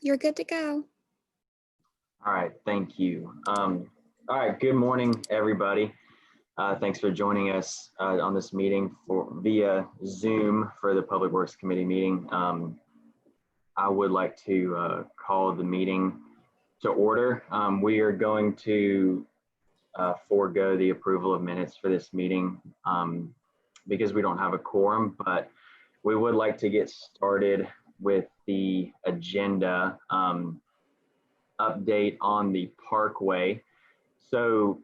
You're good to go. All right, thank you. All right, good morning, everybody. Thanks for joining us on this meeting via Zoom for the Public Works Committee meeting. I would like to call the meeting to order. We are going to forego the approval of minutes for this meeting because we don't have a quorum, but we would like to get started with the agenda update on the Parkway. So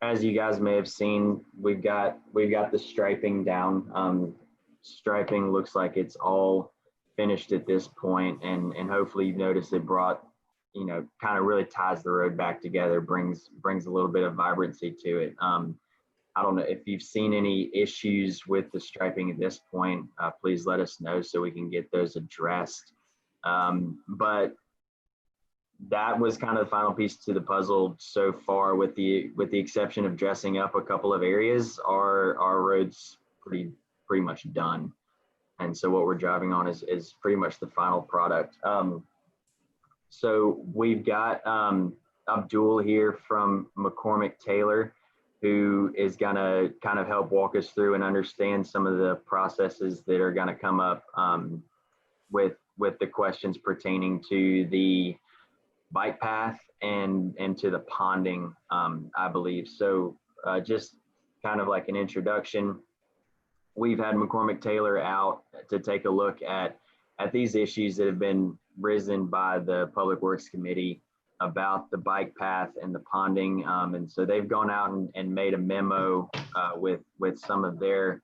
as you guys may have seen, we've got the striping down. Striping looks like it's all finished at this point, and hopefully you've noticed it brought, kind of really ties the road back together, brings a little bit of vibrancy to it. I don't know if you've seen any issues with the striping at this point. Please let us know so we can get those addressed. But that was kind of the final piece to the puzzle so far, with the exception of dressing up a couple of areas. Our road's pretty much done, and so what we're driving on is pretty much the final product. So we've got Abdul here from McCormick Taylor, who is gonna kind of help walk us through and understand some of the processes that are gonna come up with the questions pertaining to the bike path and to the ponding, I believe. So just kind of like an introduction, we've had McCormick Taylor out to take a look at these issues that have been risen by the Public Works Committee about the bike path and the ponding. And so they've gone out and made a memo with some of their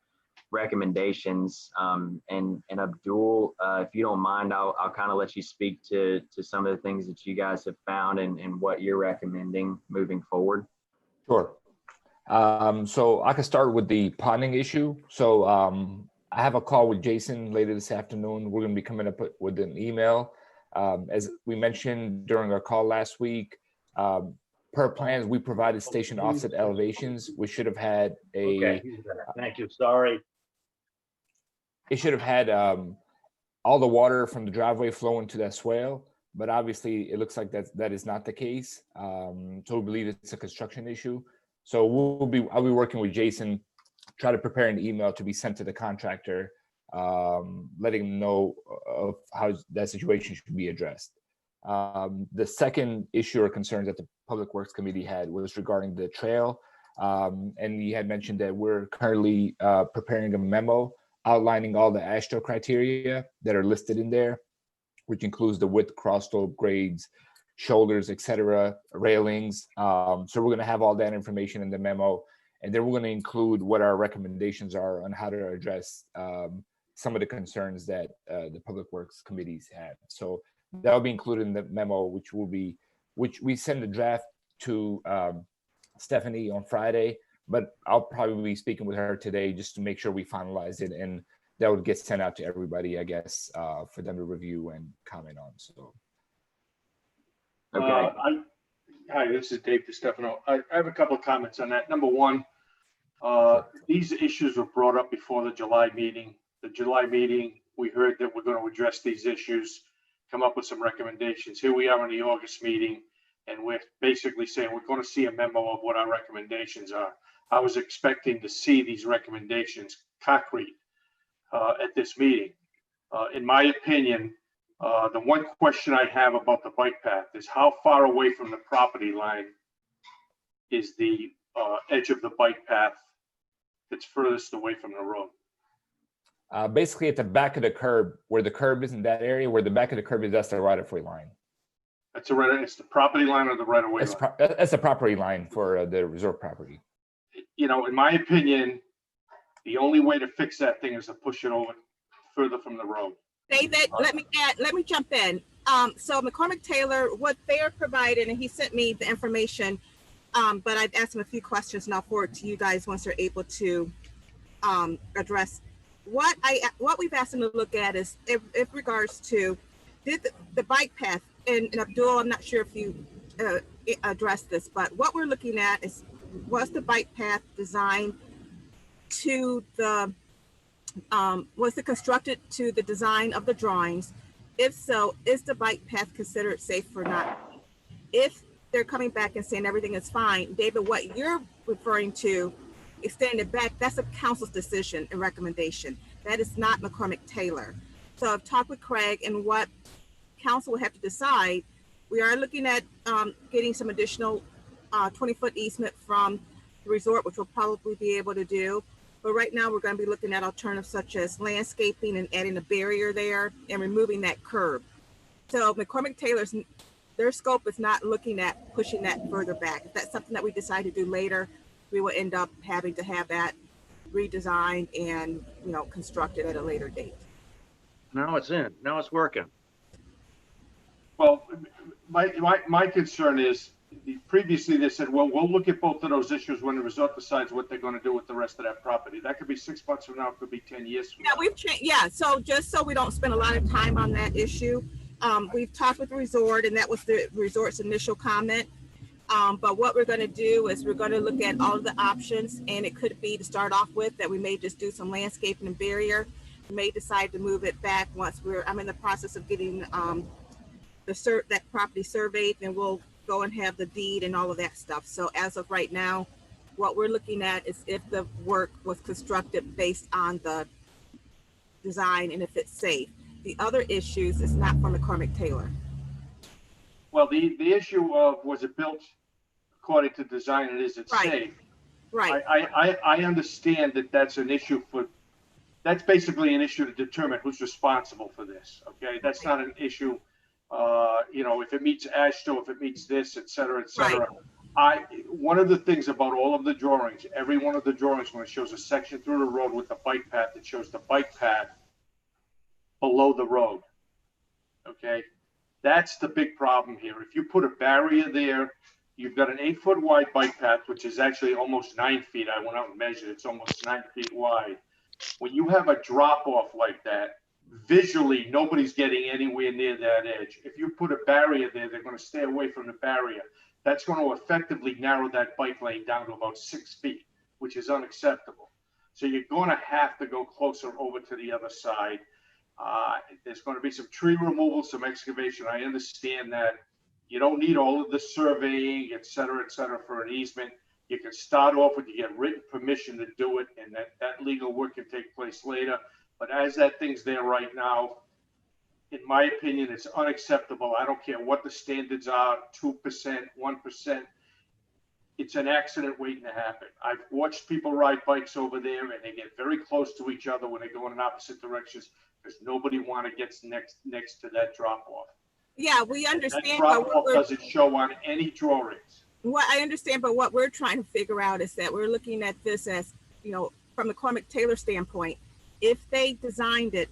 recommendations. And Abdul, if you don't mind, I'll kind of let you speak to some of the things that you guys have found and what you're recommending moving forward. Sure. So I can start with the ponding issue. So I have a call with Jason later this afternoon. We're going to be coming up with an email. As we mentioned during our call last week, per plans, we provided station offset elevations. We should have had a. Okay. Thank you. Sorry. It should have had all the water from the driveway flow into that swale, but obviously it looks like that is not the case. So we believe it's a construction issue. So I'll be working with Jason, try to prepare an email to be sent to the contractor, letting them know of how that situation should be addressed. The second issue or concerns that the Public Works Committee had was regarding the trail. And he had mentioned that we're currently preparing a memo outlining all the AASHTO criteria that are listed in there, which includes the width, cross slope, grades, shoulders, etc., railings. So we're going to have all that information in the memo, and then we're going to include what our recommendations are on how to address some of the concerns that the Public Works committees had. So that will be included in the memo, which we send a draft to Stephanie on Friday, but I'll probably be speaking with her today just to make sure we finalize it, and that would get sent out to everybody, I guess, for them to review and comment on. So, okay. Hi, this is Dave DeStefano. I have a couple of comments on that. Number one, these issues were brought up before the July meeting. The July meeting, we heard that we're going to address these issues, come up with some recommendations. Here we are in the August meeting, and we're basically saying we're going to see a memo of what our recommendations are. I was expecting to see these recommendations concrete at this meeting. In my opinion, the one question I have about the bike path is how far away from the property line is the edge of the bike path that's furthest away from the road? Basically at the back of the curb, where the curb is in that area, where the back of the curb is, that's the right-of-way line. It's the property line or the right-of-way line? That's the property line for the resort property. In my opinion, the only way to fix that thing is to push it over further from the road. David, let me jump in. So McCormick Taylor, what they're providing, and he sent me the information, but I've asked him a few questions and I'll forward to you guys once they're able to address. What we've asked them to look at is in regards to the bike path, and Abdul, I'm not sure if you addressed this, but what we're looking at is, was the bike path designed to the was it constructed to the design of the drawings, If so, is the bike path considered safe or not? If they're coming back and saying everything is fine, David, what you're referring to, extending it back, that's a council's decision and recommendation. That is not McCormick Taylor. So I've talked with Craig, and what council will have to decide, we are looking at getting some additional 20-foot easement from the resort, which we'll probably be able to do. But right now we're going to be looking at alternatives such as landscaping and adding a barrier there and removing that curb. So McCormick Taylor's, their scope is not looking at pushing that further back. If that's something that we decide to do later, we will end up having to have that redesigned and, you know, constructed at a later date. Now it's in, now it's working. Well, my concern is, previously they said, well, we'll look at both of those issues when the resort decides what they're going to do with the rest of that property. That could be 6 months from now, it could be 10 years from now. Yeah, we've changed. Yeah, so just so we don't spend a lot of time on that issue, we've talked with the resort, and that was the resort's initial comment. But what we're going to do is we're going to look at all of the options, and it could be, to start off with, that we may just do some landscaping and barrier. We may decide to move it back once I'm in the process of getting that property surveyed, and we'll go and have the deed and all of that stuff. So as of right now, what we're looking at is if the work was constructed based on the design and if it's safe. The other issues is not from McCormick Taylor. Well, the issue of, was it built according to design, and is it Right. safe? Right. I understand that that's an issue that's basically an issue to determine who's responsible for this, okay? That's not an issue, if it meets AASHTO, if it meets this, et cetera, et cetera. One of the things about all of the drawings, every one of the drawings, when it shows a section through the road with the bike path, it shows the bike path below the road, okay? That's the big problem here. If you put a barrier there, you've got an 8-foot wide bike path, which is actually almost 9 feet. I went out and measured, it's almost 9 feet wide. When you have a drop off like that, visually, nobody's getting anywhere near that edge. If you put a barrier there, they're going to stay away from the barrier. That's going to effectively narrow that bike lane down to about 6 feet, which is unacceptable. So you're going to have to go closer over to the other side. There's going to be some tree removal, some excavation. I understand that you don't need all of the surveying, et cetera, for an easement. You can start off with, you get written permission to do it, and that legal work can take place later. But as that thing's there right now, in my opinion, it's unacceptable. I don't care what the standards are, 2%, 1%. It's an accident waiting to happen. I've watched people ride bikes over there, and they get very close to each other when they go in opposite directions, because nobody wants to get next to that drop off. Yeah, we understand. That drop off doesn't show on any drawings. What I understand, but what we're trying to figure out is that we're looking at this as, from the McCormick Taylor standpoint, if they designed it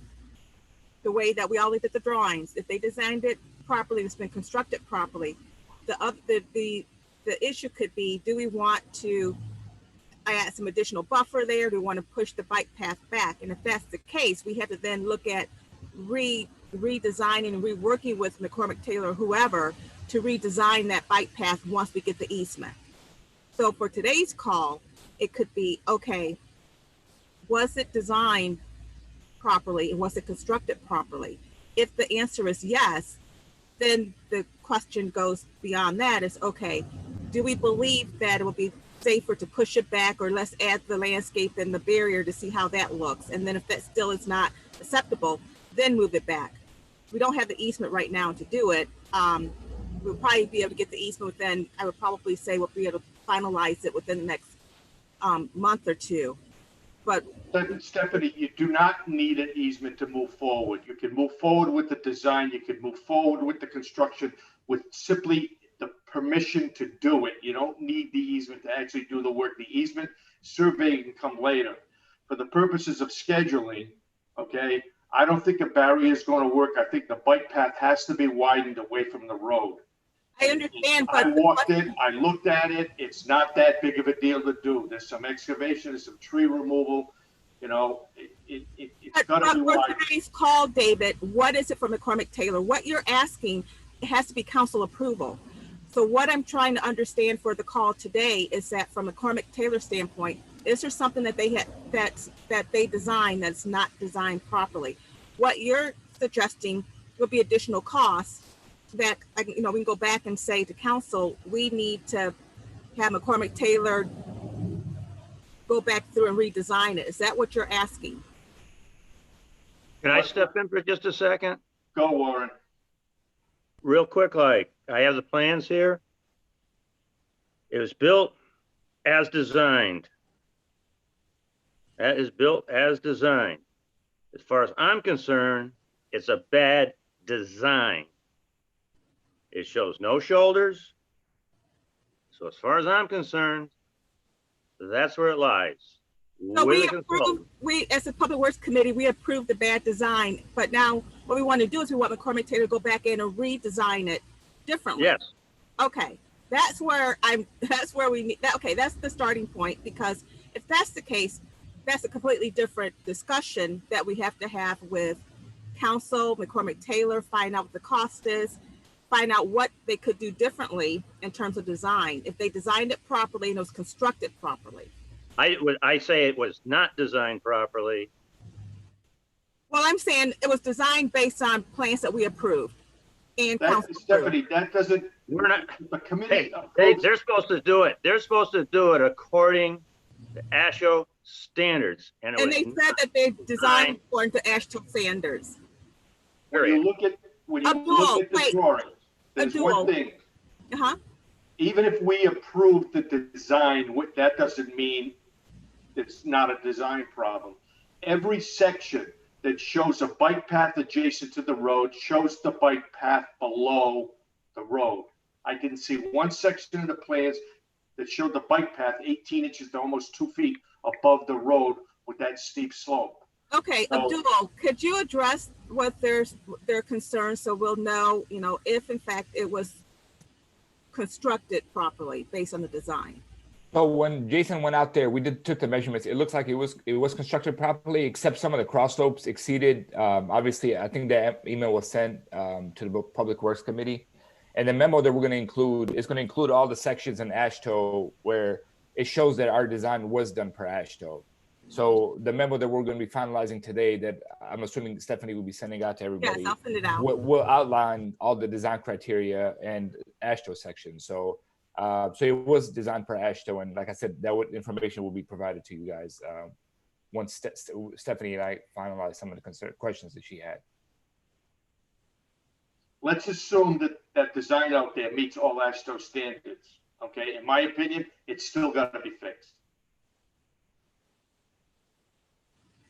the way that we all looked at the drawings, if they designed it properly, it's been constructed properly, the issue could be, do we want to add some additional buffer there? Do we want to push the bike path back? And if that's the case, we have to then look at redesigning and reworking with McCormick Taylor or whoever to redesign that bike path once we get the easement. So for today's call, it could be, okay, was it designed properly and was it constructed properly? If the answer is yes, then the question goes beyond that, is, okay, do we believe that it will be safer to push it back, or let's add the landscape and the barrier to see how that looks? And then if that still is not acceptable, then move it back. We don't have the easement right now to do it. We'll probably be able to get the easement within, I would probably say we'll be able to finalize it within the next month or two. But Stephanie, you do not need an easement to move forward. You can move forward with the design. You can move forward with the construction with simply the permission to do it. You don't need the easement to actually do the work. The easement survey can come later. For the purposes of scheduling, okay, I don't think a barrier is going to work. I think the bike path has to be widened away from the road. I understand, but I walked it, I looked at it, it's not that big of a deal to do. There's some excavation, there's some tree removal, it's gotta be for wide. today's call, David, what is it for McCormick Taylor? What you're asking, it has to be council approval. So what I'm trying to understand for the call today is that from a McCormick Taylor standpoint, is there something that they had that they designed that's not designed properly? What you're suggesting would be additional costs that, we can go back and say to council, we need to have McCormick Taylor go back through and redesign it. Is that what you're asking? Can I step in for just a second? Go, Warren. Real quick, I have the plans here. It was built as designed. That is built as designed. As far as I'm concerned, it's a bad design. It shows no shoulders. So as far as I'm concerned, that's where it lies. So we, as a Public Works Committee, we approved the bad design, but now what we want to do is we want McCormick Taylor to go back in and redesign it differently. Yes. Okay, that's where we need that. Okay, that's the starting point, because if that's the case, that's a completely different discussion that we have to have with council, McCormick Taylor, find out what the cost is, find out what they could do differently in terms of design, if they designed it properly and it was constructed properly. I say it was not designed properly. Well, I'm saying it was designed based on plans that we approved. And Stephanie, that doesn't. We're not. The committee. They're supposed to do it. They're supposed to do it according to ASHTO standards. And they said that they designed according to ASHTO standards. When you look at the drawings, there's one thing. Even if we approve the design, that doesn't mean it's not a design problem. Every section that shows a bike path adjacent to the road shows the bike path below the road. I didn't see one section of the plans that showed the bike path 18 inches to almost 2 feet above the road with that steep slope. Okay, so, Abdul, could you address what their concerns, so we'll know, if in fact it was constructed properly based on the design? So when Jason went out there, we took the measurements. It looks like it was constructed properly, except some of the cross slopes exceeded. Obviously, I think that email was sent to the Public Works Committee, and the memo that we're going to include is going to include all the sections in ASHTO where it shows that our design was done per ASHTO. So the memo that we're going to be finalizing today, that I'm assuming Stephanie will be sending out to everybody, yes, I'll send it out. Will outline all the design criteria and ASHTO sections. So it was designed per ASHTO, and like I said, information will be provided to you guys once Stephanie and I finalize some of the questions that she had. Let's assume that design out there meets all ASHTO standards. Okay, in my opinion, it's still got to be fixed.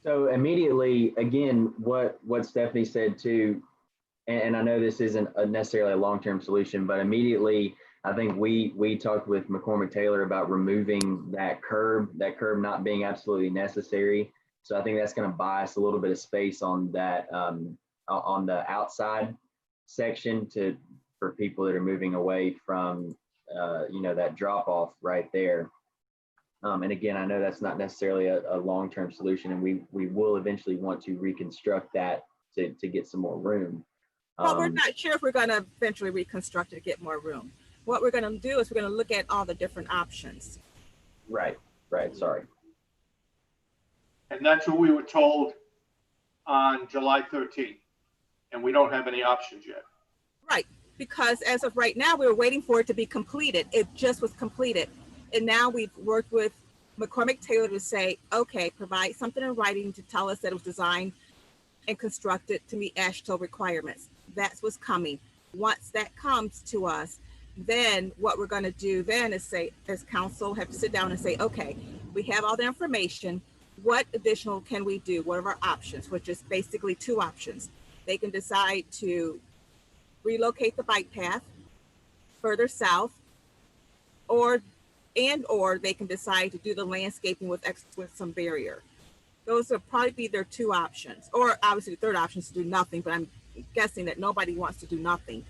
So immediately, again, what Stephanie said too, and I know this isn't necessarily a long-term solution, but immediately, I think we talked with McCormick Taylor about removing that curb not being absolutely necessary. So I think that's going to buy us a little bit of space on that, on the outside section for people that are moving away from, that drop off right there. And again, I know that's not necessarily a long-term solution, and we will eventually want to reconstruct that to get some more room. Well, we're not sure if we're going to eventually reconstruct it to get more room. What we're going to do is we're going to look at all the different options. Right, sorry. And that's what we were told on July 13th, and we don't have any options yet. Right, because as of right now, we were waiting for it to be completed. It just was completed. And now we've worked with McCormick Taylor to say, okay, provide something in writing to tell us that it was designed and constructed to meet ASHTO requirements. That's what's coming. Once that comes to us, then what we're going to do then is say, as council, have to sit down and say, okay, we have all the information. What additional can we do? What are our options? Which is basically two options. They can decide to relocate the bike path further south, or they can decide to do the landscaping with some barrier. Those will probably be their two options. Or obviously the third option is to do nothing, but I'm guessing that nobody wants to do nothing.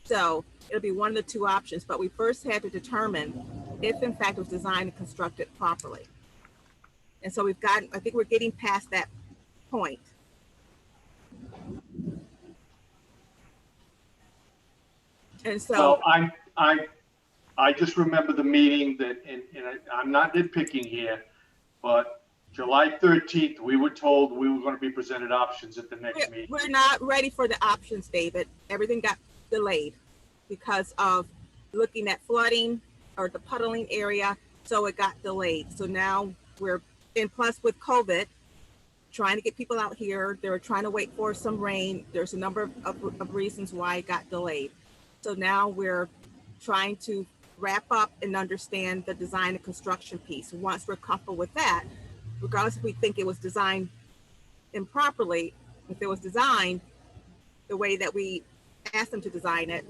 So it'll be one of the two options, but we first had to determine if in fact it was designed and constructed properly. And so I think we're getting past that point. And so I just remember the meeting that, and I'm not nitpicking here, but July 13th, we were told we were going to be presented options at the next meeting. We're not ready for the options, David. Everything got delayed because of looking at flooding or the puddling area. So it got delayed. So now and plus with COVID, trying to get people out here, they were trying to wait for some rain. There's a number of reasons why it got delayed. So now we're trying to wrap up and understand the design and construction piece. Once we're comfortable with that, regardless if we think it was designed improperly, if it was designed the way that we asked them to design it,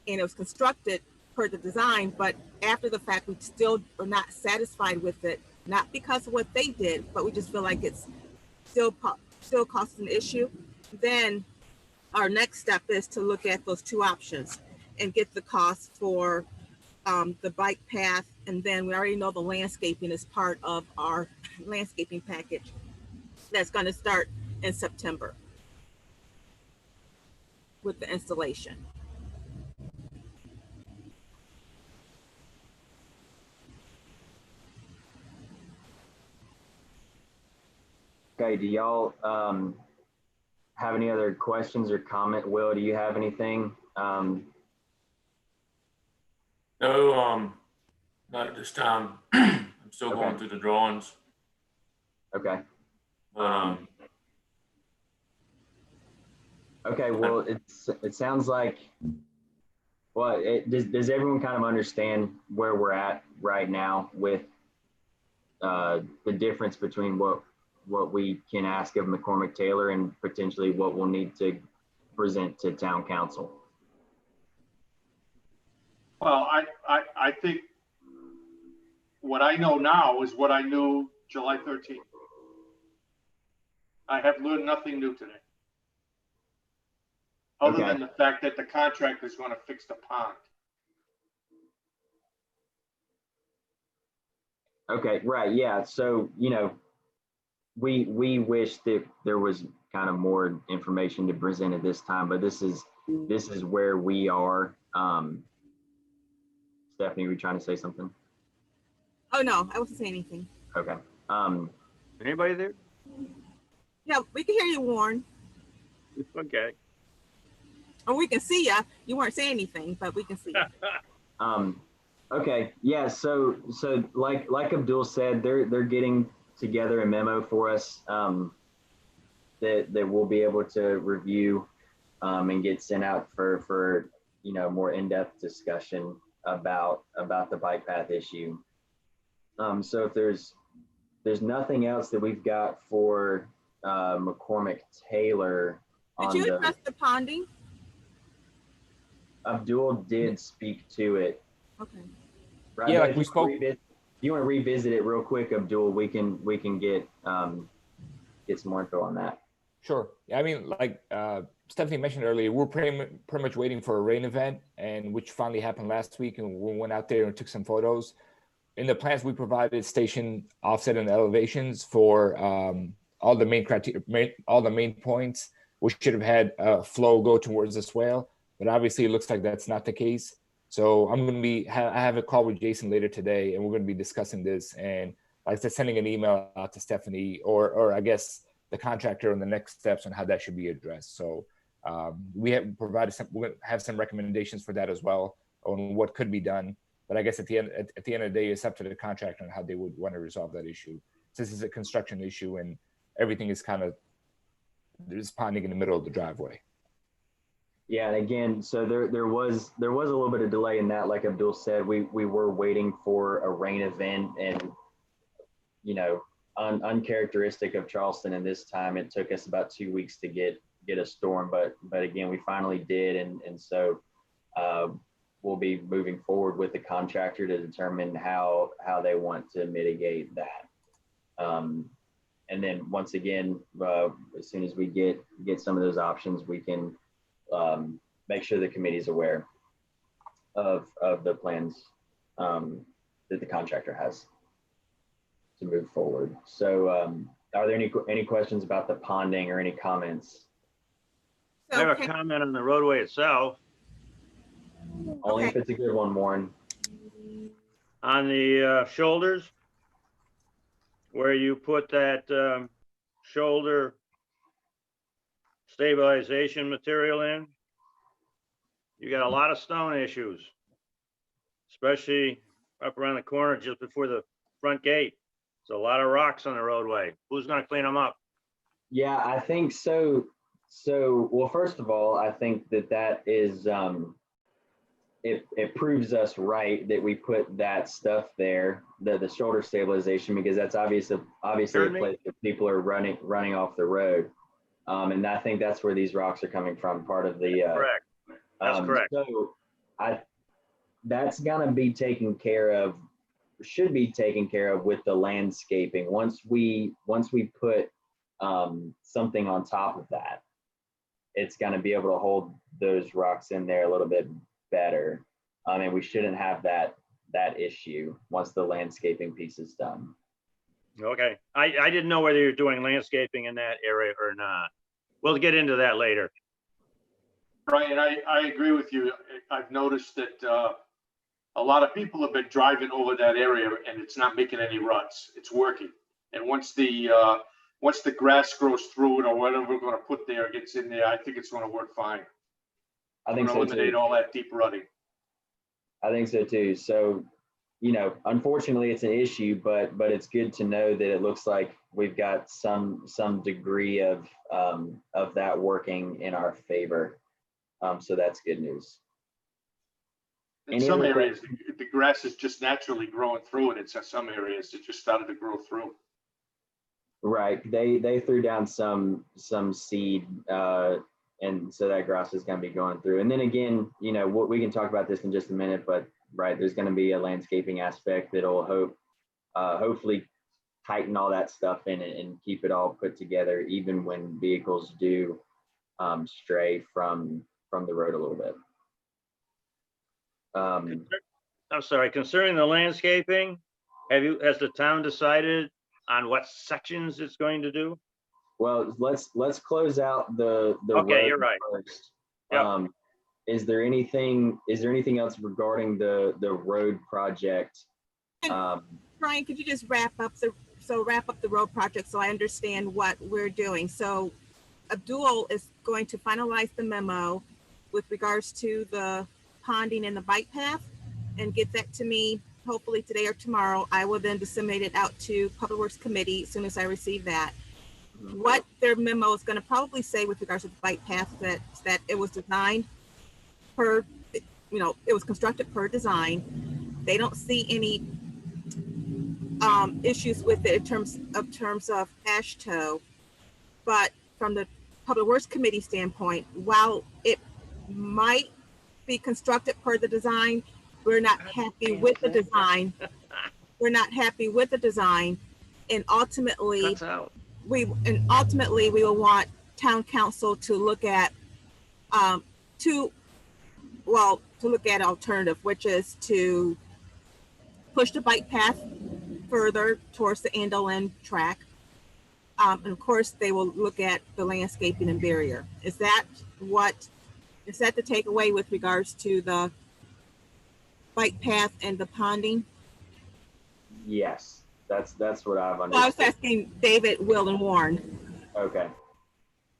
and it was constructed per the design, but after the fact, we still are not satisfied with it, not because of what they did, but we just feel like it's still causes an issue. Then our next step is to look at those two options and get the cost for the bike path. And then we already know the landscaping is part of our landscaping package that's going to start in September with the installation. Okay, do y'all have any other questions or comment? Will, do you have anything? No, not at this time. I'm still going through the drawings. Okay. But, okay, well, it sounds like, well, does everyone kind of understand where we're at right now with the difference between what we can ask of McCormick Taylor and potentially what we'll need to present to town council? Well, I think what I know now is what I knew July 13th. I have learned nothing new today. Other than the fact that the contractor is going to fix the pond. Okay, right, yeah. So, you know, we wish that there was kind of more information to present at this time, but this is where we are. Stephanie, were you trying to say something? Oh no, I wasn't saying anything. Okay. Anybody there? Yeah, we can hear you, Warren. Okay. Or we can see you. You weren't saying anything, but we can see you. Okay, yeah. So like Abdul said, they're getting together a memo for us that we'll be able to review and get sent out for you know, more in-depth discussion about the bike path issue. So if there's nothing else that we've got for McCormick Taylor on Did you address the ponding? Abdul did speak to it. Okay. Right, Yeah, like we spoke. If you want to revisit it real quick, Abdul, we can get some more info on that. Sure. I mean, like Stephanie mentioned earlier, we're pretty much waiting for a rain event, and which finally happened last week, and we went out there and took some photos. In the plans, we provided station offset and elevations for all the main criteria, all the main points. We should have had flow go towards the swale, but obviously it looks like that's not the case. So I'm going to be, I have a call with Jason later today, and we're going to be discussing this, and like I said, sending an email out to Stephanie or I guess the contractor on the next steps on how that should be addressed. So we have provided some, we're going to have some recommendations for that as well on what could be done. But I guess at the end of the day, it's up to the contractor on how they would want to resolve that issue. Since it's a construction issue and everything is kind of, there's ponding in the middle of the driveway. Yeah, and again, so there was a little bit of delay in that. Like Abdul said, we were waiting for a rain event, and you know, uncharacteristic of Charleston. And this time, it took us about 2 weeks to get a storm, but again, we finally did, and so we'll be moving forward with the contractor to determine how they want to mitigate that. And then once again, as soon as we get some of those options, we can make sure the committee is aware of the plans that the contractor has to move forward. So are there any questions about the ponding or any comments? I have a comment on the roadway itself. Only if it's a good one, Warren. On the shoulders, where you put that shoulder stabilization material in, you got a lot of stone issues, especially up around the corner just before the front gate. There's a lot of rocks on the roadway. Who's gonna clean them up? Yeah, I think so. Well, first of all, I think that is, it proves us right that we put that stuff there, the shoulder stabilization, because that's obviously a Pardon me? place that people are running off the road. And I think that's where these rocks are coming from, part of the, Correct. That's correct. So that's gonna be taken care of, should be taken care of with the landscaping. Once we put something on top of that, it's gonna be able to hold those rocks in there a little bit better. And we shouldn't have that issue once the landscaping piece is done. Okay, I didn't know whether you're doing landscaping in that area or not. We'll get into that later. Brian, I agree with you. I've noticed that a lot of people have been driving over that area and it's not making any ruts. It's working. And once the grass grows through it or whatever we're going to put there gets in there, I think it's going to work fine. I think so Eliminate too. all that deep rutting. I think so too. So, unfortunately it's an issue, but it's good to know that it looks like we've got some degree of that working in our favor. So that's good news. In some areas, the grass is just naturally growing through it. It's some areas it just started to grow through. Right. They threw down some seed, and so that grass is going to be going through. And then again, we can talk about this in just a minute, but right, there's going to be a landscaping aspect that'll hopefully tighten all that stuff in and keep it all put together, even when vehicles do stray from the road a little bit. I'm sorry, concerning the landscaping, has the town decided on what sections it's going to do? Well, let's close out the Okay, road you're right. first. Yep. Is there anything else regarding the road project? Brian, could you just wrap up the road project so I understand what we're doing? So Abdul is going to finalize the memo with regards to the ponding and the bike path and get that to me hopefully today or tomorrow. I will then disseminate it out to Public Works Committee as soon as I receive that. What their memo is going to probably say with regards to the bike path, that it was designed per, it was constructed per design. They don't see any issues with it in terms of AASHTO, but from the Public Works Committee standpoint, while it might be constructed per the design, we're not happy with the design. We're not happy with the design, and ultimately we will want town council to look at to look at alternative, which is to push the bike path further towards the Andolan track. And of course, they will look at the landscaping and barrier. Is that the takeaway with regards to the bike path and the ponding? Yes, that's what I've understood. Well, I was asking David, Will, and Warren. Okay.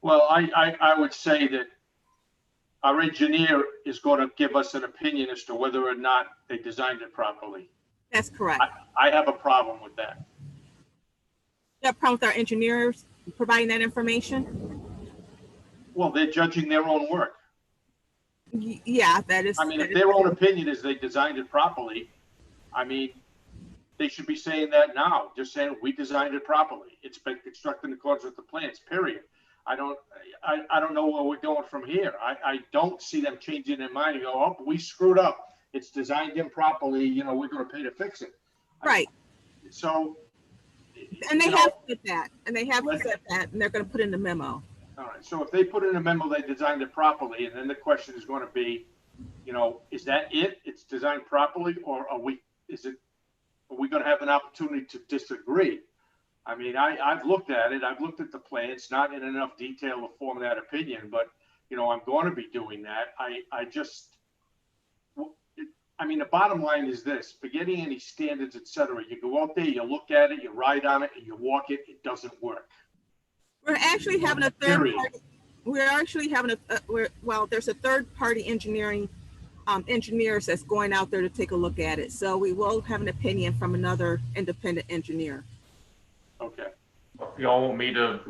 Well, I would say that our engineer is going to give us an opinion as to whether or not they designed it properly. That's correct. I have a problem with that. You have a problem with our engineers providing that information? Well, they're judging their own work. Yeah, that is. I mean, if their own opinion is they designed it properly, I mean, they should be saying that now, just saying we designed it properly. It's been constructed in accordance with the plans, period. I don't know where we're going from here. I don't see them changing their mind and go, oh, we screwed up. It's designed improperly. We're going to pay to fix it. Right. So. And they have said that, and they're going to put in the memo. All right. So if they put in a memo, they designed it properly, and then the question is going to be, is that it? It's designed properly, or are we going to have an opportunity to disagree? I mean, I've looked at it. I've looked at the plans, not in enough detail to form that opinion, but I'm going to be doing that. I mean, the bottom line is this, forgetting any standards, et cetera, you go out there, you look at it, you ride on it, and you walk it, it doesn't work. We're actually having a third Period. party, we're actually having well, there's a third party engineers that's going out there to take a look at it. So we will have an opinion from another independent engineer. Okay. Y'all want me to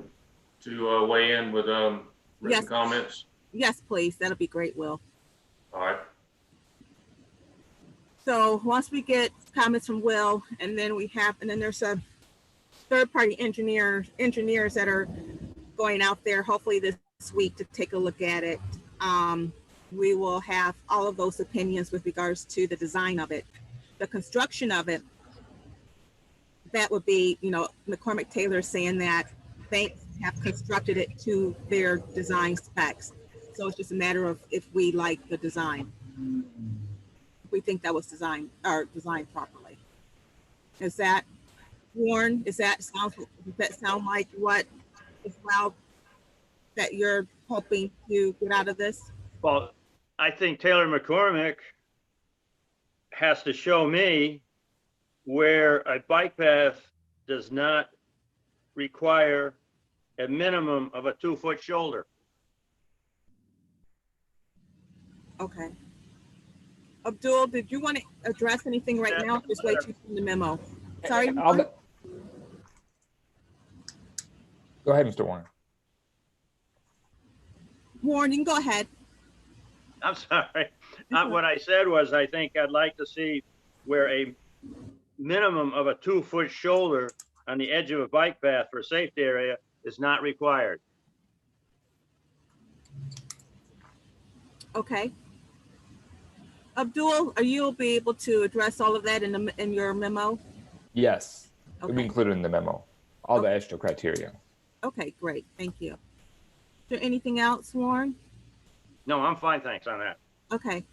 weigh in with written Yes. comments? Yes, please. That'll be great, Will. All right. So once we get comments from Will, and then there's a third party engineers that are going out there hopefully this week to take a look at it. We will have all of those opinions with regards to the design of it, the construction of it. That would be, McCormick Taylor saying that they have constructed it to their design specs. So it's just a matter of if we like the design. If we think that was designed properly. Is that, Warren, does that sound like what as well that you're hoping to get out of this? Well, I think Taylor McCormick has to show me where a bike path does not require a minimum of a 2-foot shoulder. Okay. Abdul, did you want to address anything right now? Just wait till you see the memo. Sorry. Warren? Go ahead, Mr. Warren. Warren, you can go ahead. I'm sorry. What I said was, I think I'd like to see where a minimum of a 2-foot shoulder on the edge of a bike path for a safety area is not required. Okay. Abdul, you'll be able to address all of that in your memo? Yes, it'll be Okay. included in the memo. All the extra criteria. Okay, great. Thank you. Is there anything else, Warren? No, I'm fine, thanks on that. Okay.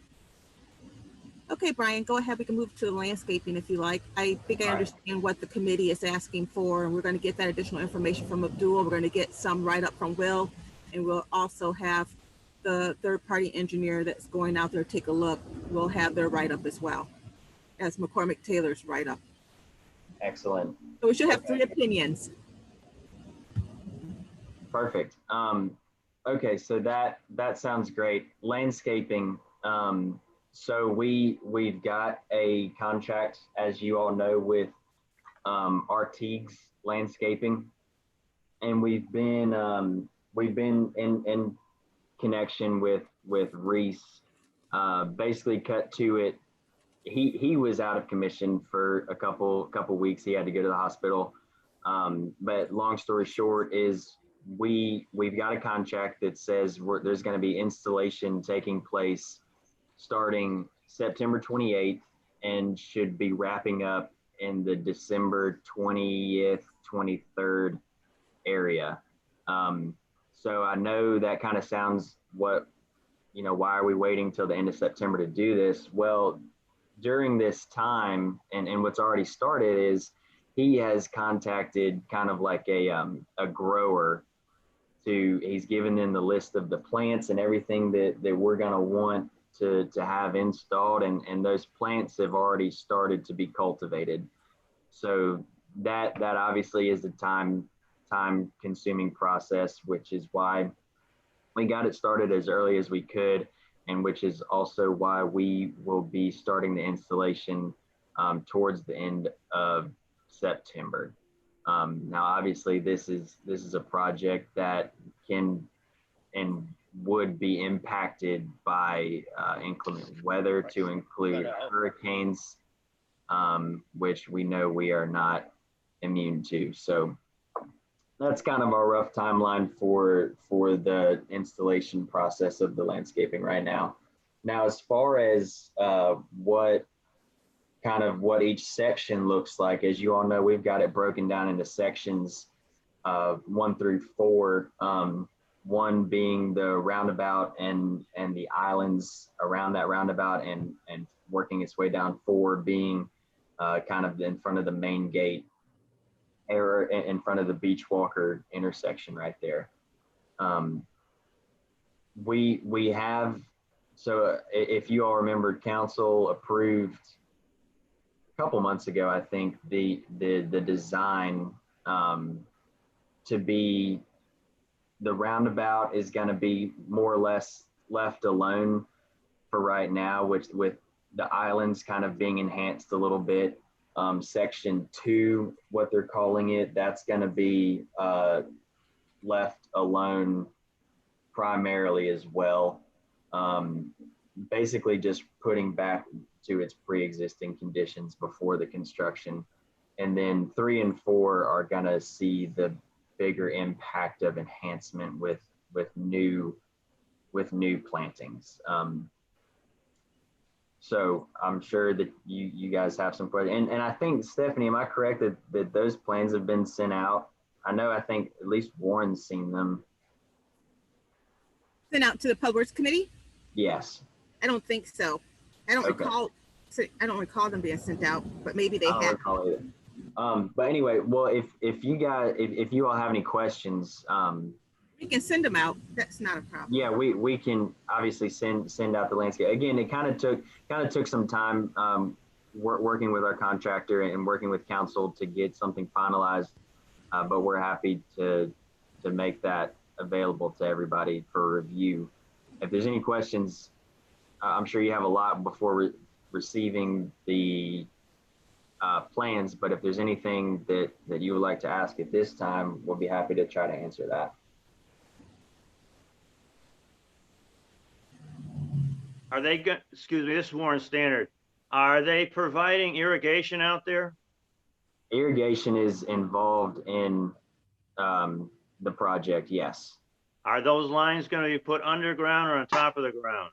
Okay, Brian, go ahead. We can move to the landscaping if you like. I think I understand what the committee is asking for, and we're going to get that additional information from Abdul. We're going to get some write-up from Will, and we'll also have the third-party engineer that's going out there to take a look. We'll have their write-up as well as McCormick Taylor's write-up. Excellent. So we should have 3 opinions. Perfect. Okay, so that sounds great. Landscaping. So we've got a contract, as you all know, with Artigues Landscaping, and we've been in connection with Reese. Basically, cut to it, he was out of commission for a couple weeks. He had to go to the hospital. But long story short is we've got a contract that says there's going to be installation taking place starting September 28th and should be wrapping up in the December 20th, 23rd area. So I know that kind of sounds why are we waiting till the end of September to do this? Well, during this time, and what's already started is he has contacted kind of like a grower. He's given them the list of the plants and everything that we're going to want to have installed, and those plants have already started to be cultivated. So that obviously is a time consuming process, which is why we got it started as early as we could, and which is also why we will be starting the installation towards the end of September. Now, obviously, this is a project that can and would be impacted by inclement weather, to include hurricanes, which we know we are not immune to. So that's kind of our rough timeline for the installation process of the landscaping right now. Now, as far as what each section looks like, as you all know, we've got it broken down into sections 1 through 4. 1 being the roundabout and the islands around that roundabout, and working its way down. 4 being kind of in front of the main gate, or in front of the Beach Walker intersection right there. We have So if you all remember, council approved a couple months ago, I think, the design to be, the roundabout is going to be more or less left alone for right now, which with the islands kind of being enhanced a little bit. Section 2, what they're calling it, that's going to be left alone primarily as well. Basically just putting back to its pre-existing conditions before the construction. And then 3 and 4 are going to see the bigger impact of enhancement with new plantings. So I'm sure that you guys have some questions. And I think, Stephanie, am I correct that those plans have been sent out? I think at least Warren's seen them. Sent out to the Public Works Committee? Yes. I don't think so. I don't Okay. recall them being sent out, but maybe they I don't have. recall either. But anyway, well, if you all have any questions, We can send them out. That's not a problem. yeah, we can obviously send out the landscape. Again, it kind of took some time working with our contractor and working with council to get something finalized, but we're happy to make that available to everybody for review. If there's any questions, I'm sure you have a lot before receiving the plans, but if there's anything that you would like to ask at this time, we'll be happy to try to answer that. Are they good? Excuse me, this is Warren Standard. Are they providing irrigation out there? Irrigation is involved in the project, yes. Are those lines going to be put underground or on top of the ground?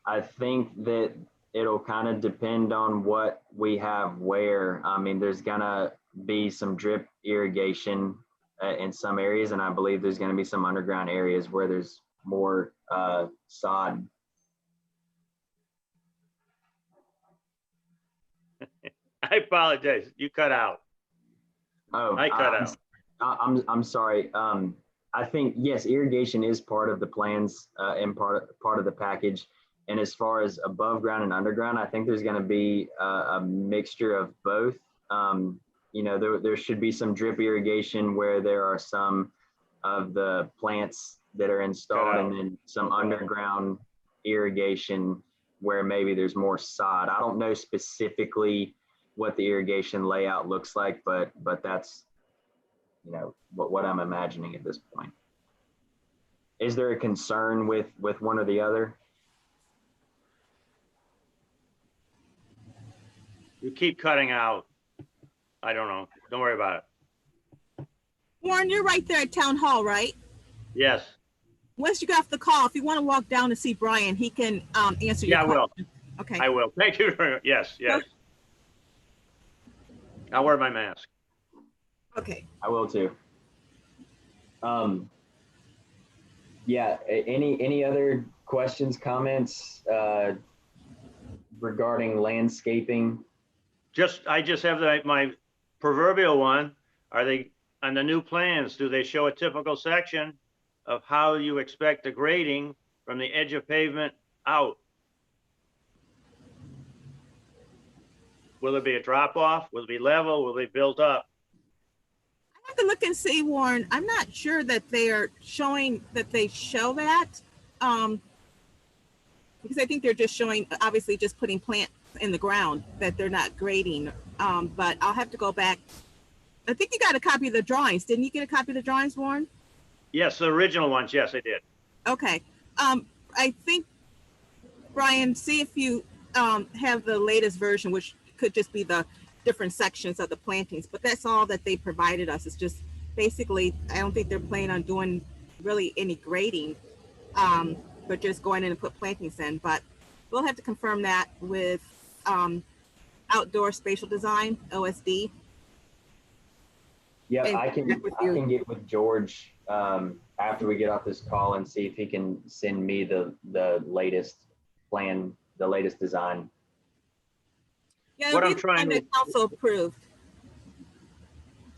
I think that it'll kind of depend on what we have where. I mean, there's gonna be some drip irrigation in some areas, and I believe there's gonna be some underground areas where there's more sod. I apologize. You cut out. Oh, I cut out. I'm sorry. I think, yes, irrigation is part of the plans and part of the package. And as far as above ground and underground, I think there's going to be a mixture of both. You know, there should be some drip irrigation where there are some of the plants that are installed, and then some underground irrigation where maybe there's more sod. I don't know specifically what the irrigation layout looks like, but that's, you know, what I'm imagining at this point. Is there a concern with one or the other? You keep cutting out. I don't know. Don't worry about it. Warren, you're right there at Town Hall, right? Yes. Once you get off the call, if you want to walk down to see Brian, he can answer your Yeah, I will. question. Okay. I will. Thank you very much. Yes, yes. I'll wear my mask. Okay. I will too. Yeah, any other questions, comments regarding landscaping? I just have my proverbial one. Are they on the new plans? Do they show a typical section of how you expect the grading from the edge of pavement out? Will it be a drop off? Will it be level? Will it be built up? I have to look and see, Warren. I'm not sure that they are showing that they show that. Because I think they're just showing, obviously just putting plants in the ground, that they're not grading. But I'll have to go back. I think you got a copy of the drawings. Didn't you get a copy of the drawings, Warren? Yes, the original ones. Yes, I did. Okay. I think, Brian, see if you have the latest version, which could just be the different sections of the plantings, but that's all that they provided us. It's just basically, I don't think they're planning on doing really any grading, but just going in and put plantings in. But we'll have to confirm that with Outdoor Spatial Design, OSD. Yeah, And I can get with George after we get off this call and see if he can send me the latest plan, the latest design. Yeah, What it'll I'm be the trying one to- that's also approved.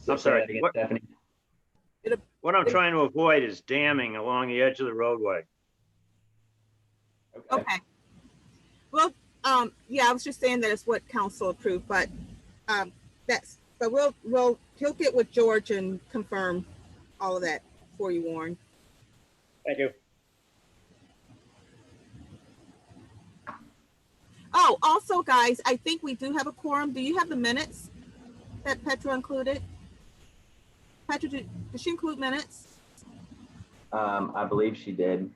I'm sorry, Say that again, what- Stephanie. What I'm trying to avoid is damming along the edge of the roadway. Okay. Well, yeah, I was just saying that it's what council approved, but but he'll get with George and confirm all of that for you, Warren. Thank you. Oh, also, guys, I think we do have a quorum. Do you have the minutes that Petra included? Petra, did she include minutes? I believe she did.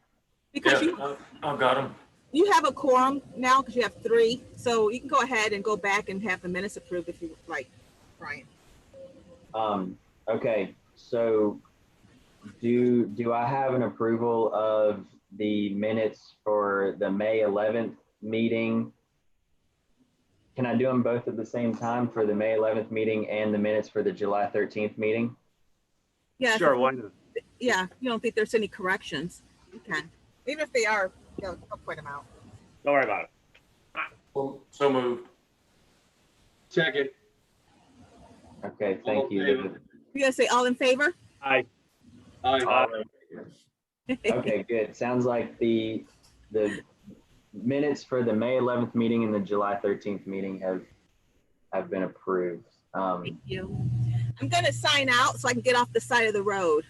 Because Yeah, I've got them. you have a quorum now because you have 3. So you can go ahead and go back and have the minutes approved if you would like, Brian. Okay, so do I have an approval of the minutes for the May 11th meeting? Can I do them both at the same time for the May 11th meeting and the minutes for the July 13th meeting? Yeah. Sure, why not? Yeah, you don't think there's any corrections? You can. Even if they are, they'll point them out. Don't worry about it. So moved. Second. Okay, thank you. You gonna say all in favor? Aye. Aye. Okay, good. Sounds like the minutes for the May 11th meeting and the July 13th meeting have been approved. Thank you. I'm gonna sign out so I can get off the side of the road.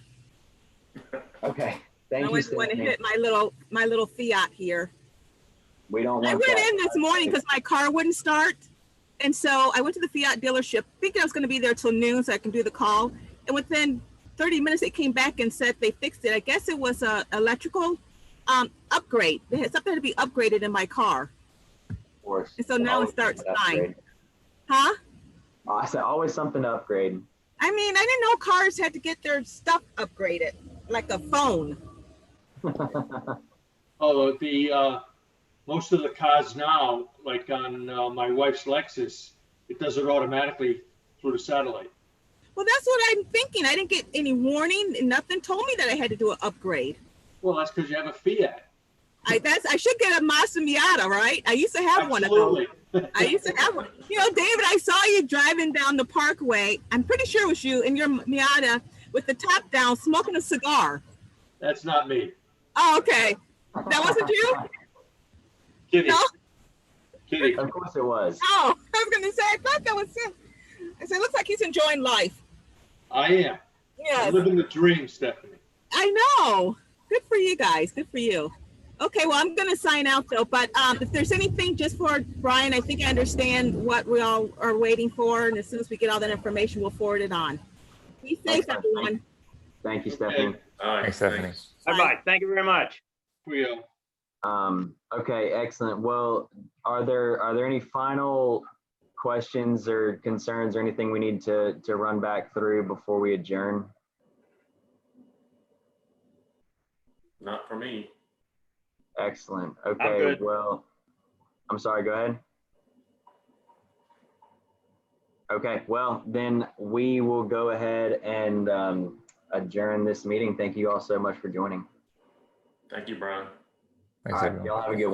Okay, thank I you, want to Stephanie. hit my little Fiat here. We don't I want went that. in this morning because my car wouldn't start. And so I went to the Fiat dealership thinking I was going to be there till noon so I can do the call. And within 30 minutes, they came back and said they fixed it. I guess it was a electrical upgrade. They had something to be upgraded in my car. Of course. And so now it starts fine. Huh? I said always something to upgrade. I mean, I didn't know cars had to get their stuff upgraded, like a phone. Oh, most of the cars now, like on my wife's Lexus, it does it automatically through the satellite. Well, that's what I'm thinking. I didn't get any warning. Nothing told me that I had to do an upgrade. Well, that's because you have a Fiat. I should get a Mazda Miata, right? I used to have one of those. Absolutely. I used to have one. You know, David, I saw you driving down the Parkway. I'm pretty sure it was you in your Miata with the top down, smoking a cigar. That's not me. Oh, okay. That wasn't you? Kitty. No? Kitty. Of course it was. Oh, I was going to say, I thought that was him. I said, looks like he's enjoying life. I am. I'm Yes, living the dream, Stephanie. I know. Good for you guys. Good for you. Okay, well, I'm going to sign out though. But if there's anything just for Brian, I think I understand what we all are waiting for. And as soon as we get all that information, we'll forward it on. Be safe, Okay. everyone. Thank you, Stephanie. All right. Thanks, Stephanie. Thanks. Bye-bye. Thank you very much. Rio. Okay, excellent. Well, are there any final questions or concerns or anything we need to run back through before we adjourn? Not for me. Excellent. I'm Okay, good. well, I'm sorry, go ahead. Okay, well, then we will go ahead and adjourn this meeting. Thank you all so much for joining. Thank you, Brian. Thanks, All right, everyone. y'all have a good one.